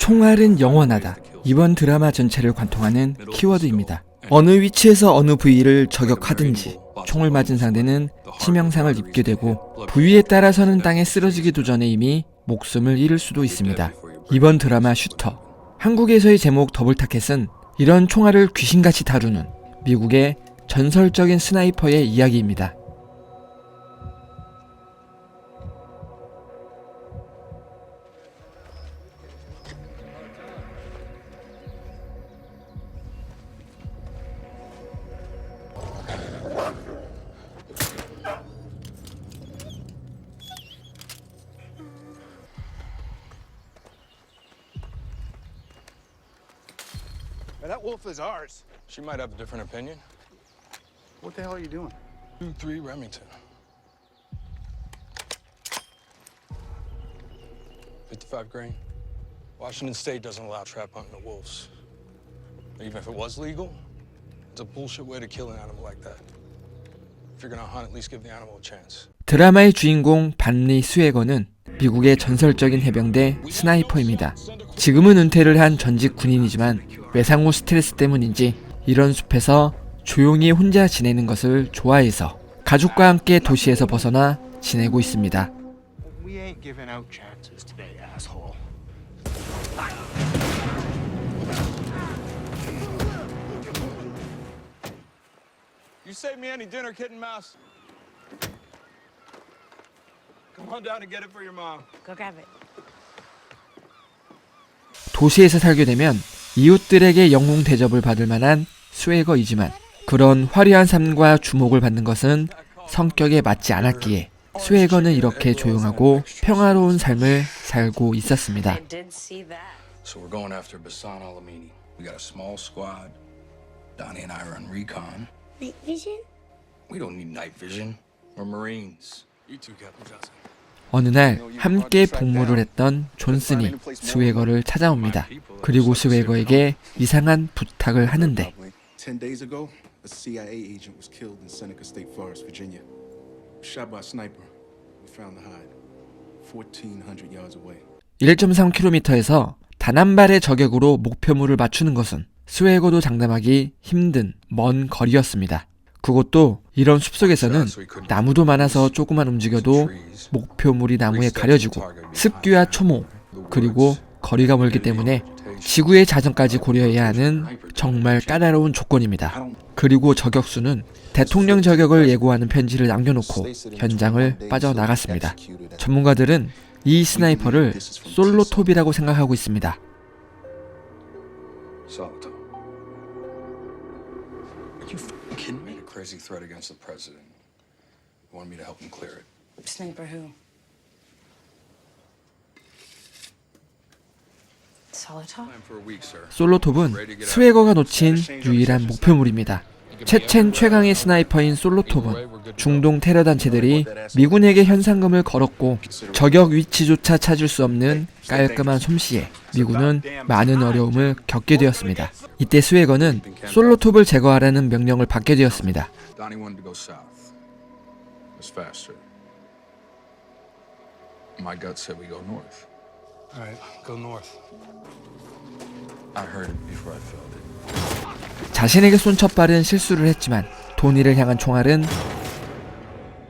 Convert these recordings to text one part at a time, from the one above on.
총알은 영원하다. 이번 드라마 전체를 관통하는 키워드입니다. 어느 위치에서 어느 부위를 저격하든지 총을 맞은 상대는 치명상을 입게 되고 부위에 따라서는 땅에 쓰러지기도 전에 이미 목숨을 잃을 수도 있습니다. 이번 드라마 슈터, 한국에서의 제목 더블타켓은 이런 총알을 귀신같이 다루는 미국의 전설적인 스나이퍼의 이야기입니다. That wolf is ours. She might have a different opinion. What the hell are you doing? 2-3 Remington. 55 grain. Washington State doesn't allow trap hunting of wolves. Even if it was legal, it's a bullshit way to kill an animal like that. If you're gonna hunt, at least give the animal a chance. 드라마의 주인공 반리 스웨거는 미국의 전설적인 해병대 스나이퍼입니다. 지금은 은퇴를 한 전직 군인이지만 외상 후 스트레스 때문인지 이런 숲에서 조용히 혼자 지내는 것을 좋아해서 가족과 함께 도시에서 벗어나 지내고 있습니다. We ain't giving out chances today, asshole. You save me any dinner, kitten mouse. Come on down and get it for your mom. Go grab it. 도시에서 살게 되면 이웃들에게 영웅 대접을 받을 만한 스웨거이지만 그런 화려한 삶과 주목을 받는 것은 성격에 맞지 않았기에 스웨거는 이렇게 조용하고 평화로운 삶을 살고 있었습니다. I did see that. So we're going after Basan Alamini. We got a small squad. Donnie and I run recon. Night vision? We don't need night vision. We're Marines. You too, Captain Johnson. 어느 날 함께 복무를 했던 존슨이 스웨거를 찾아옵니다. 그리고 스웨거에게 이상한 부탁을 하는데 10 days ago, a CIA agent was killed in Seneca State Forest, Virginia. Shot by a sniper. We found the hide. 1,400 yards away. 1.3km에서 단 한 발의 저격으로 목표물을 맞추는 것은 스웨거도 장담하기 힘든 먼 거리였습니다. 그것도 이런 숲속에서는 나무도 많아서 조금만 움직여도 목표물이 나무에 가려지고 습기와 초모 그리고 거리가 멀기 때문에 지구의 자전까지 고려해야 하는 정말 까다로운 조건입니다. 그리고 저격수는 대통령 저격을 예고하는 편지를 남겨놓고 현장을 빠져나갔습니다. 전문가들은 이 스나이퍼를 솔로톱이라고 생각하고 있습니다. Solitone. Are you fucking kidding me? A crazy threat against the president. You wanted me to help him clear it. Sniper who? Solitop? Time for a week, sir. 솔로톱은 스웨거가 놓친 유일한 목표물입니다. 체첸 최강의 스나이퍼인 솔로톱은 중동 테러 단체들이 미군에게 현상금을 걸었고 저격 위치조차 찾을 수 없는 깔끔한 솜씨에 미군은 많은 어려움을 겪게 되었습니다. 이때 스웨거는 솔로톱을 제거하라는 명령을 받게 되었습니다. Donnie wanted to go south. It was faster. My gut said we go north. All right, go north. I heard it before I felt it. 자신에게 쏜 첫발은 실수를 했지만 도니를 향한 총알은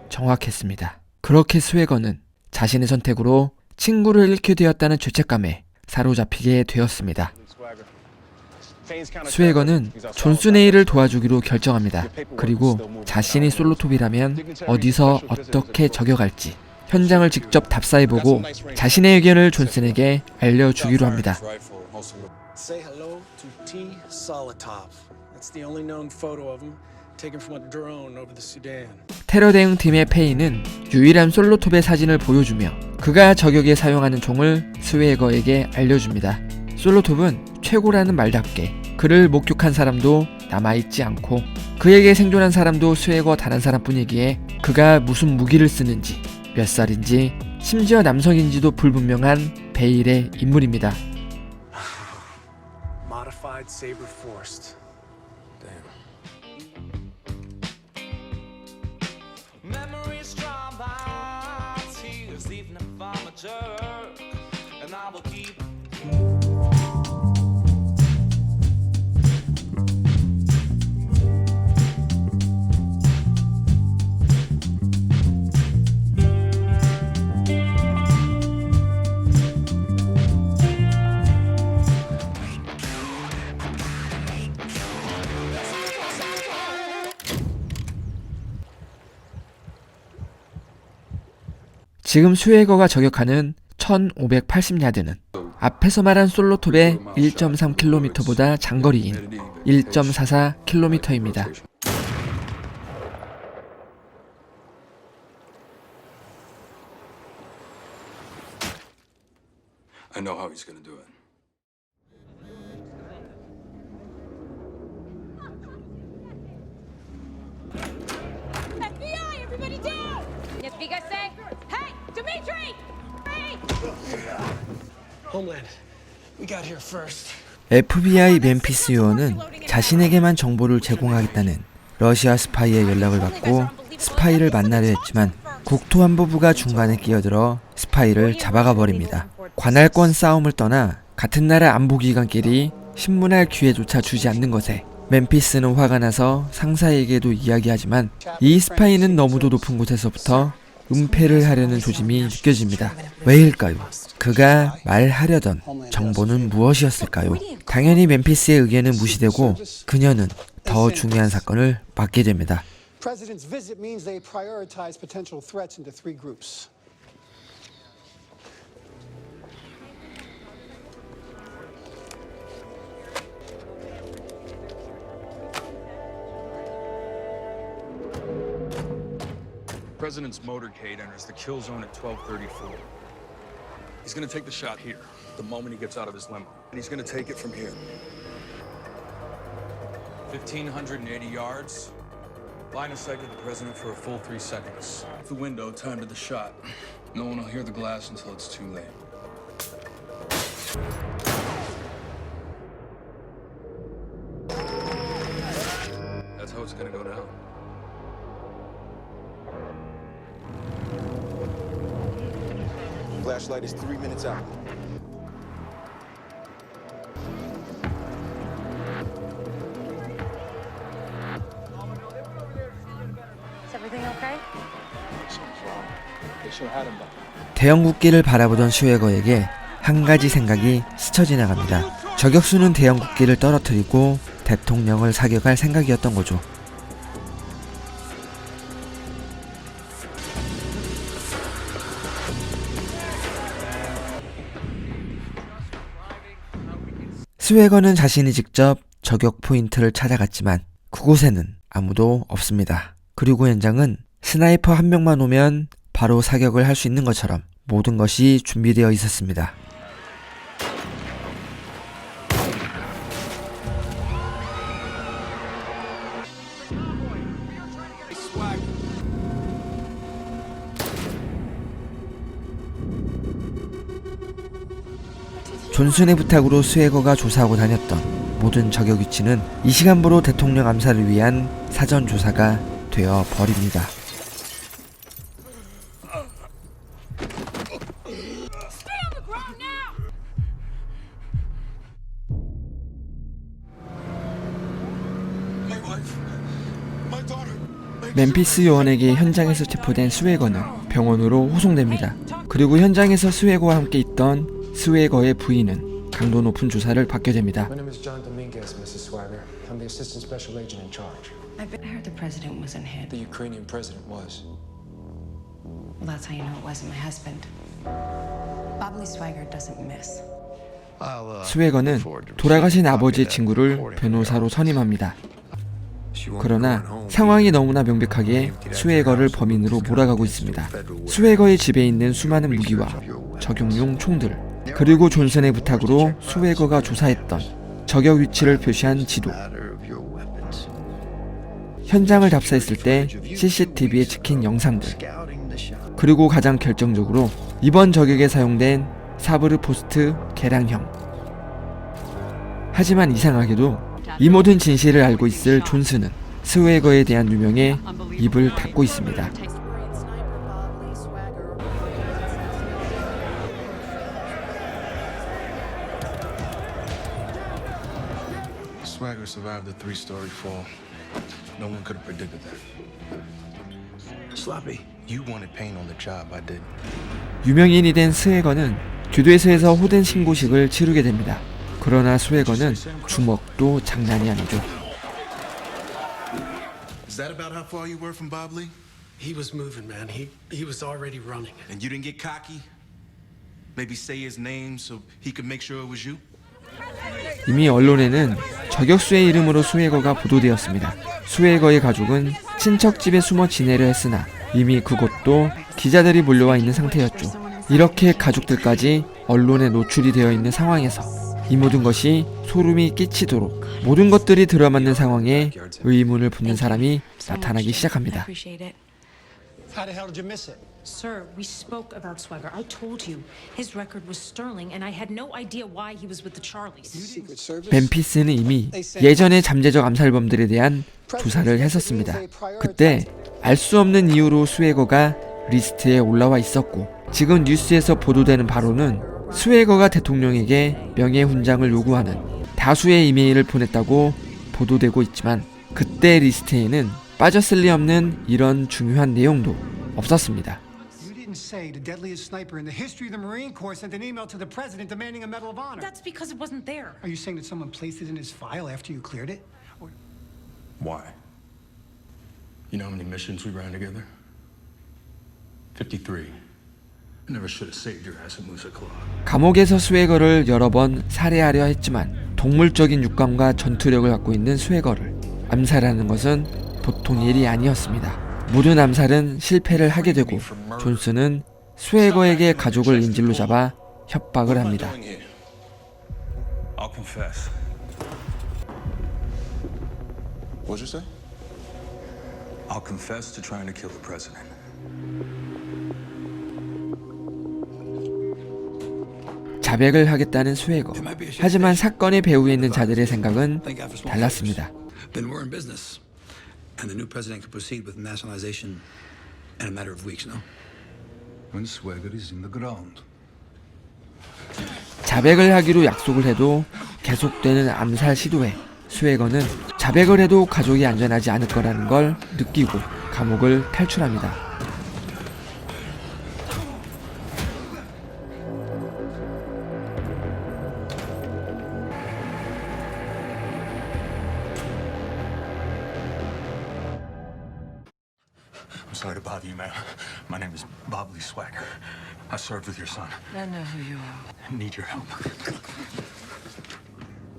정확했습니다. 그렇게 스웨거는 자신의 선택으로 친구를 잃게 되었다는 죄책감에 사로잡히게 되었습니다. 스웨거는 존슨 A를 도와주기로 결정합니다. 그리고 자신이 솔로톱이라면 어디서 어떻게 저격할지 현장을 직접 답사해보고 자신의 의견을 존슨에게 알려주기로 합니다. Say hello to T. Solitop. That's the only known photo of him, taken from a drone over the Sudan. 테러 대응팀의 페이는 유일한 솔로톱의 사진을 보여주며 그가 저격에 사용하는 총을 스웨거에게 알려줍니다. 솔로톱은 최고라는 말답게 그를 목격한 사람도 남아있지 않고 그에게 생존한 사람도 스웨거 단 한 사람뿐이기에 그가 무슨 무기를 쓰는지 몇 살인지 심지어 남성인지도 불분명한 베일의 인물입니다. Modified saber forced. Memories drawn by tears, even if I'm a jerk, and I will keep 지금 스웨거가 저격하는 1580야드는 앞에서 말한 솔로톱의 1.3km보다 장거리인 1.44km입니다. I know how he's gonna do it. FBI, everybody down! Yes, you guys say? Hey, Dimitri! Hey! Homeland, we got here first. FBI 멤피스 요원은 자신에게만 정보를 제공하겠다는 러시아 스파이의 연락을 받고 스파이를 만나려 했지만 국토안보부가 중간에 끼어들어 스파이를 잡아가 버립니다. 관할권 싸움을 떠나 같은 나라 안보기관끼리 신문할 기회조차 주지 않는 것에 멤피스는 화가 나서 상사에게도 이야기하지만 이 스파이는 너무도 높은 곳에서부터 은폐를 하려는 조짐이 느껴집니다. 왜일까요? 그가 말하려던 정보는 무엇이었을까요? 당연히 멤피스의 의견은 무시되고 그녀는 더 중요한 사건을 맡게 됩니다. President's visit means they prioritize potential threats into three groups. President's motorcade enters the kill zone at 12:34. He's gonna take the shot here, the moment he gets out of his limo. And he's gonna take it from here. 1,580 yards. Line of sight to the president for a full 3 seconds. The window, time to the shot. No one will hear the glass until it's too late. That's how it's gonna go down. Flashlight is 3 minutes out. Is everything okay? 대형국기를 바라보던 슈웨거에게 한 가지 생각이 스쳐 지나갑니다. 저격수는 대형국기를 떨어뜨리고 대통령을 사격할 생각이었던 거죠. 스웨거는 자신이 직접 저격 포인트를 찾아갔지만 그곳에는 아무도 없습니다. 그리고 현장은 스나이퍼 한 명만 오면 바로 사격을 할 수 있는 것처럼 모든 것이 준비되어 있었습니다. 존슨의 부탁으로 스웨거가 조사하고 다녔던 모든 저격 위치는 이 시간부로 대통령 암살을 위한 사전 조사가 되어 버립니다. 멤피스 요원에게 현장에서 체포된 스웨거는 병원으로 호송됩니다. 그리고 현장에서 스웨거와 함께 있던 스웨거의 부인은 강도 높은 조사를 받게 됩니다. My name is John Dominguez, Mrs. Swagger. I'm the assistant special agent in charge. I heard the president wasn't hit. The Ukrainian president was. Well, that's how you know it wasn't my husband. Bob Lee Swigert doesn't miss. 스웨거는 돌아가신 아버지의 친구를 변호사로 선임합니다. 그러나 상황이 너무나 명백하게 스웨거를 범인으로 몰아가고 있습니다. 스웨거의 집에 있는 수많은 무기와 저격용 총들, 그리고 존슨의 부탁으로 스웨거가 조사했던 저격 위치를 표시한 지도, 현장을 답사했을 때 CCTV에 찍힌 영상들, 그리고 가장 결정적으로 이번 저격에 사용된 사브르 포스트 개량형. 하지만 이상하게도 이 모든 진실을 알고 있을 존슨은 스웨거에 대한 유명에 입을 닫고 있습니다. Swagger survived the 3-story fall. No one could have predicted that. Sloppy, you wanted pain on the job. I didn't. 유명인이 된 스웨거는 교도소에서 호된 신고식을 치르게 됩니다. 그러나 스웨거는 주먹도 장난이 아니죠. Is that about how far you were from Bob Lee? He was moving, man. He was already running. And you didn't get cocky? Maybe say his name so he could make sure it was you? 이미 언론에는 저격수의 이름으로 스웨거가 보도되었습니다. 스웨거의 가족은 친척 집에 숨어 지내려 했으나 이미 그곳도 기자들이 몰려와 있는 상태였죠. 이렇게 가족들까지 언론에 노출이 되어 있는 상황에서 이 모든 것이 소름이 끼치도록 모든 것들이 들어맞는 상황에 의문을 품는 사람이 나타나기 시작합니다. How the hell did you miss it? Sir, we spoke about Swagger. I told you. His record was sterling, and I had no idea why he was with the Charlies. Secret Service? 멤피스는 이미 예전의 잠재적 암살범들에 대한 조사를 했었습니다. 그때 알 수 없는 이유로 스웨거가 리스트에 올라와 있었고 지금 뉴스에서 보도되는 바로는 스웨거가 대통령에게 명예훈장을 요구하는 다수의 이메일을 보냈다고 보도되고 있지만 그때 리스트에는 빠졌을 리 없는 이런 중요한 내용도 없었습니다. You didn't say the deadliest sniper in the history of the Marine Corps sent an email to the president demanding a Medal of Honor. That's because it wasn't there. Are you saying that someone placed it in his file after you cleared it? Why? You know how many missions we ran together? 53. I never should have saved your ass at Musa Club. 감옥에서 스웨거를 여러 번 살해하려 했지만 동물적인 육감과 전투력을 갖고 있는 스웨거를 암살하는 것은 보통 일이 아니었습니다. 모든 암살은 실패를 하게 되고 존슨은 스웨거에게 가족을 인질로 잡아 협박을 합니다. I'll confess. What'd you say? I'll confess to trying to kill the president. 자백을 하겠다는 스웨거. 하지만 사건의 배후에 있는 자들의 생각은 달랐습니다. Then we're in business, and the new president could proceed with nationalization in a matter of weeks. No. When Swagger is in the ground. 자백을 하기로 약속을 해도 계속되는 암살 시도에 스웨거는 자백을 해도 가족이 안전하지 않을 거라는 걸 느끼고 감옥을 탈출합니다. I'm sorry to bother you, ma'am. My name is Bob Lee Swagger. I served with your son. I know who you are. Need your help.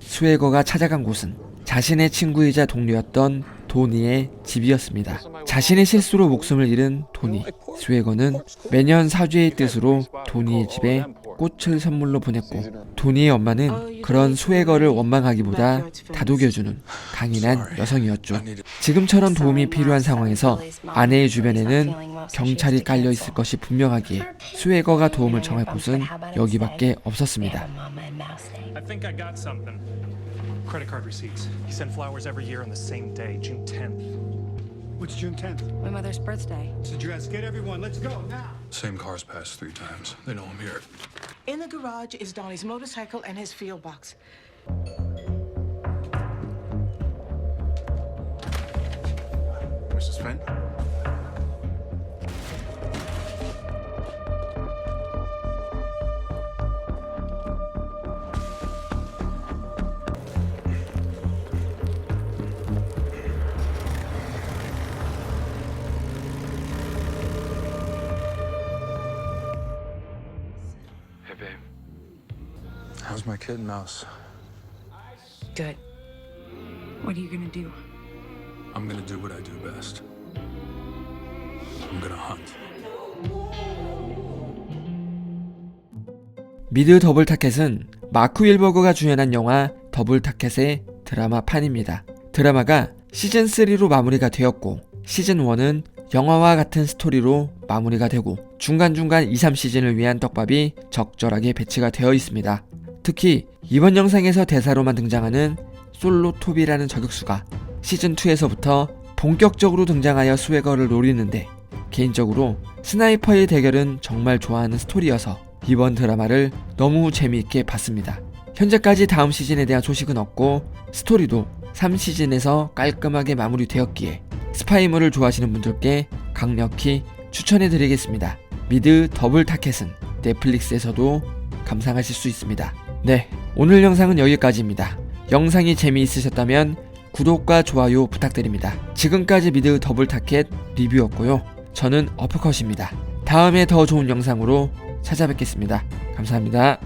스웨거가 찾아간 곳은 자신의 친구이자 동료였던 도니의 집이었습니다. 자신의 실수로 목숨을 잃은 도니. 스웨거는 매년 사죄의 뜻으로 도니의 집에 꽃을 선물로 보냈고 도니의 엄마는 그런 스웨거를 원망하기보다 다독여주는 강인한 여성이었죠. 지금처럼 도움이 필요한 상황에서 아내의 주변에는 경찰이 깔려 있을 것이 분명하기에 스웨거가 도움을 청할 곳은 여기밖에 없었습니다. I think I got something. Credit card receipts. He sent flowers every year on the same day, June 10th. What's June 10th? My mother's birthday. It's a dress. Get everyone. Let's go now. Same car's passed 3 times. They know I'm here. In the garage is Donnie's motorcycle and his field box. Mrs. Fenn? Hey, babe. How's my kid, Mouse? Good. What are you gonna do? I'm gonna do what I do best. I'm gonna hunt. 미드 더블 타켓은 마크 윌버그가 주연한 영화 더블 타켓의 드라마판입니다. 드라마가 시즌3로 마무리가 되었고 시즌1은 영화와 같은 스토리로 마무리가 되고 중간중간 2, 3시즌을 위한 떡밥이 적절하게 배치가 되어 있습니다. 특히 이번 영상에서 대사로만 등장하는 솔로 톱이라는 저격수가 시즌2에서부터 본격적으로 등장하여 스웨거를 노리는데 개인적으로 스나이퍼의 대결은 정말 좋아하는 스토리여서 이번 드라마를 너무 재미있게 봤습니다. 현재까지 다음 시즌에 대한 소식은 없고 스토리도 3시즌에서 깔끔하게 마무리되었기에 스파이물을 좋아하시는 분들께 강력히 추천해드리겠습니다. 미드 더블 타켓은 넷플릭스에서도 감상하실 수 있습니다. 네, 오늘 영상은 여기까지입니다. 영상이 재미있으셨다면 구독과 좋아요 부탁드립니다. 지금까지 미드 더블 타켓 리뷰였고요. 저는 어퍼컷입니다. 다음에 더 좋은 영상으로 찾아뵙겠습니다. 감사합니다.